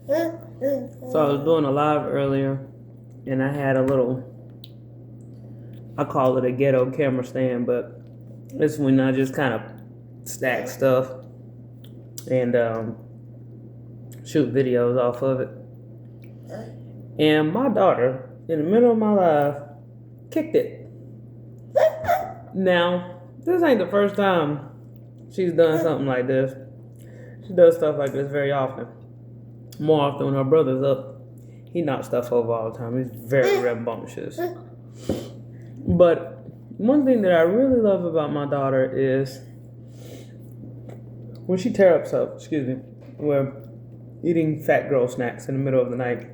So I was doing a live earlier, and I had a little, I call it a ghetto camera stand, but it's when I just kind of stack stuff and shoot videos off of it. And my daughter, in the middle of my live, kicked it. Now, this ain't the first time she's done something like this. She does stuff like this very often. More often when her brother's up, he knocks stuff over all the time. He's very rambunctious. But one thing that I really love about my daughter is when she tear up stuff, we're eating fat girl snacks in the middle of the night.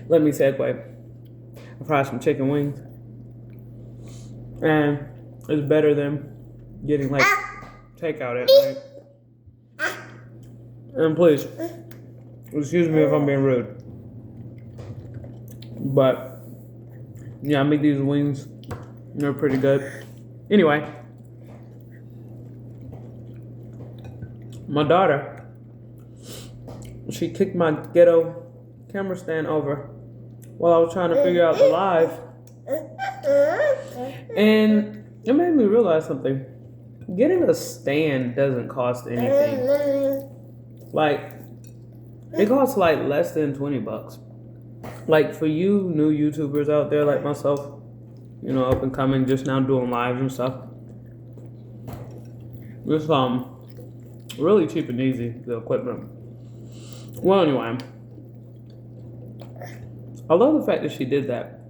Let me segue. I fried some chicken wings. And it's better than getting like takeout at night. And please, excuse me if I'm being rude. But yeah, I make these wings. They're pretty good. Anyway, my daughter, she kicked my ghetto camera stand over while I was trying to figure out the live. And it made me realize something. Getting a stand doesn't cost anything. Like, it costs like less than $20. Like, for you new YouTubers out there like myself, you know, up and coming, just now doing lives and stuff, it's really cheap and easy, the equipment. Well, anyway, I love the fact that she did that,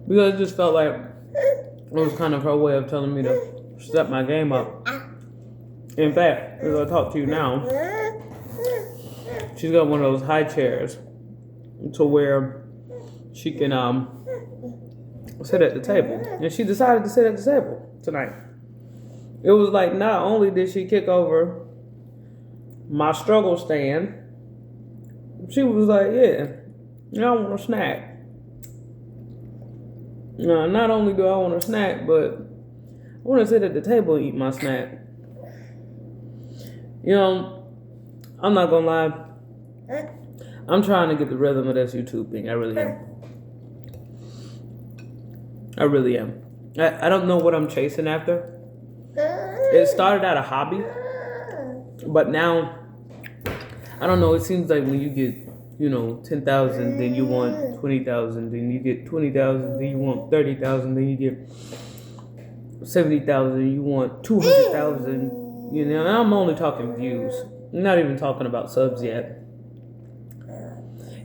because it just felt like it was kind of her way of telling me to step my game up. In fact, as I talk to you now, she's got one of those high chairs to where she can sit at the table. And she decided to sit at the table tonight. It was like, not only did she kick over my struggle stand, she was like, yeah, I want a snack. Not only do I want a snack, but I want to sit at the table and eat my snack. You know, I'm not gonna lie. I'm trying to get the rhythm of this YouTube thing. I really am. I don't know what I'm chasing after. It started out a hobby, but now, I don't know, it seems like when you get, 10,000, then you want 20,000, then you get 20,000, then you want 30,000, then you get 70,000, you want 200,000, and I'm only talking views. I'm not even talking about subs yet.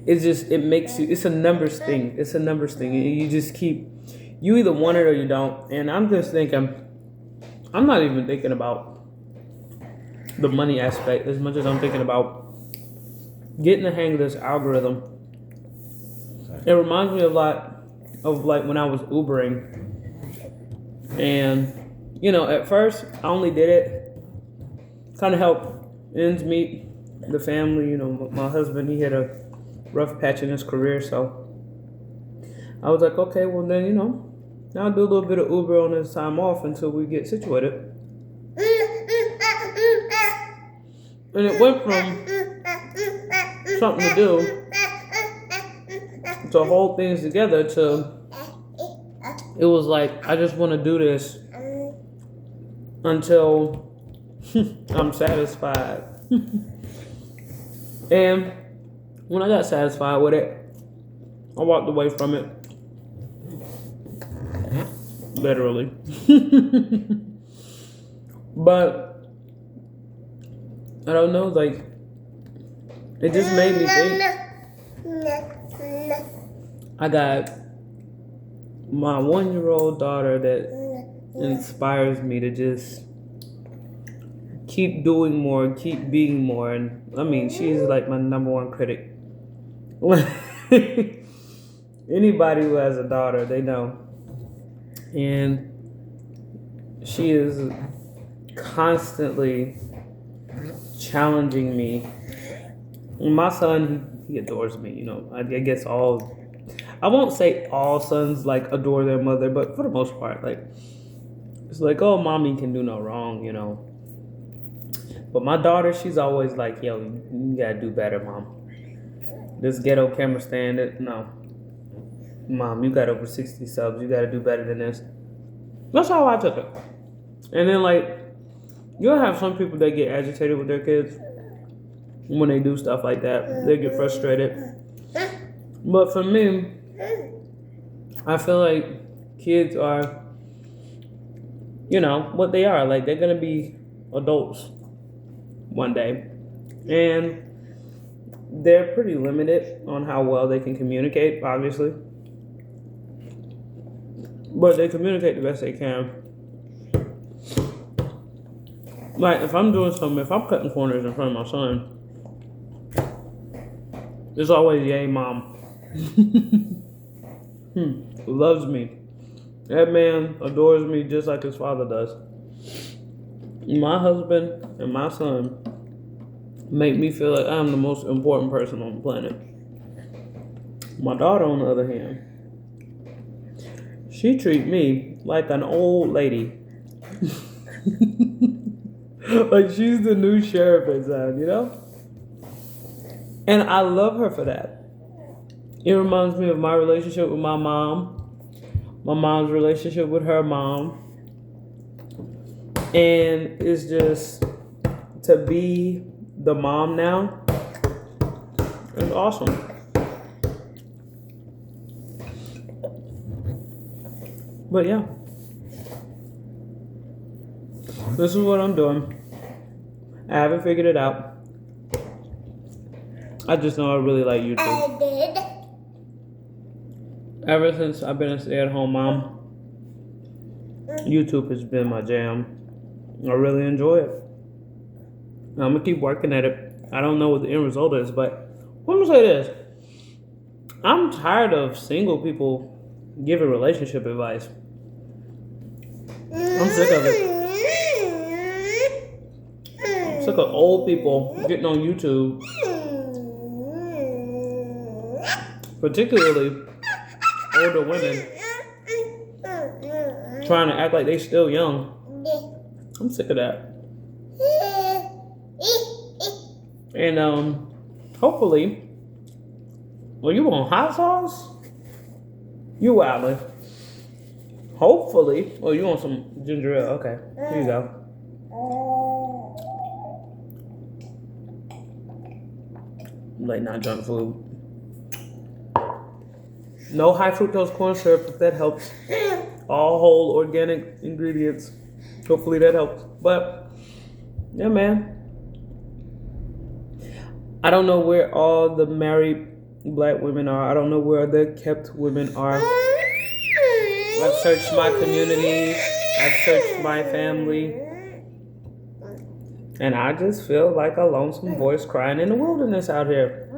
It's just, it's a numbers thing. You just you either want it or you don't. And I'm just thinking, I'm not even thinking about the money aspect as much as I'm thinking about getting the hang of this algorithm. It reminds me a lot of like when I was Ubering. And, at first I only did it kind of help ends meet the family. My husband, he had a rough patch in his career, so I was like, okay, well then, I'll do a little bit of Uber on this time off until we get situated. And it went from something to do to hold things together to, it was like, I just want to do this until I'm satisfied. And when I got satisfied with it, I walked away from it. Literally. But I don't know, like, it just made me think. I got my 1-year-old daughter that inspires me to just keep doing more, keep being more. And I mean, she's like my number one critic. Anybody who has a daughter, they know. And she is constantly challenging me. And my son, he adores me, I guess I won't say all sons like adore their mother, but for the most part, like, it's like, oh, mommy can do no wrong, But my daughter, she's always like, yo, you gotta do better, mom. This ghetto camera stand, no. Mom, you got over 60 subs. You gotta do better than this. That's how I took it. And then, like, you'll have some people that get agitated with their kids when they do stuff like that. They get frustrated. But for me, I feel like kids are, you know, what they are. Like, they're going to be adults one day. And they're pretty limited on how well they can communicate, obviously. But they communicate the best they can. Like, if I'm doing something, if I'm cutting corners in front of my son, it's always, yay, mom. Loves me. That man adores me just like his father does. My husband and my son make me feel like I'm the most important person on the planet. My daughter, on the other hand, she treats me like an old lady. Like she's the new sheriff inside, you know? And I love her for that. It reminds me of my relationship with my mom, my mom's relationship with her mom. And it's just to be the mom now is awesome. But yeah, this is what I'm doing. I haven't figured it out. I just know I really like YouTube. I did. Ever since I've been a stay-at-home mom, YouTube has been my jam. I really enjoy it. I'm gonna keep working at it. I don't know what the end result is, but let me say this. I'm tired of single people giving relationship advice. I'm sick of it. I'm sick of old people getting on YouTube, particularly older women, trying to act like they still young. I'm sick of that. And hopefully, well, you want hot sauce? You wildin'. Hopefully, oh, you want some ginger ale? Okay, here you go. Late night junk food. No high fructose corn syrup, if that helps. All whole organic ingredients. Hopefully that helps. But yeah, man. I don't know where all the married black women are. I don't know where the kept women are. I've searched my community. I've searched my family. And I just feel like a lonesome voice crying in the wilderness out here.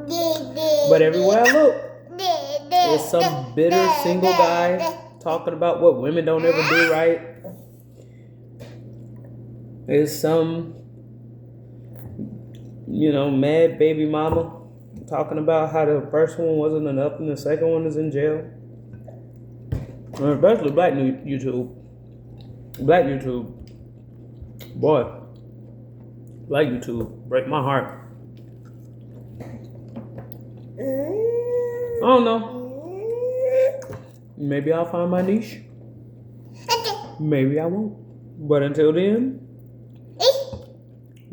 But everywhere I look, there's some bitter single guy talking about what women don't ever do right. There's some, mad baby mama talking about how the first one wasn't enough and the second one is in jail. Especially black YouTube. Black YouTube. Boy. Black YouTube. Break my heart. I don't know. Maybe I'll find my niche. Maybe I won't. But until then,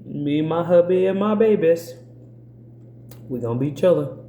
me, my hubby, and my babies, we gonna be chilling.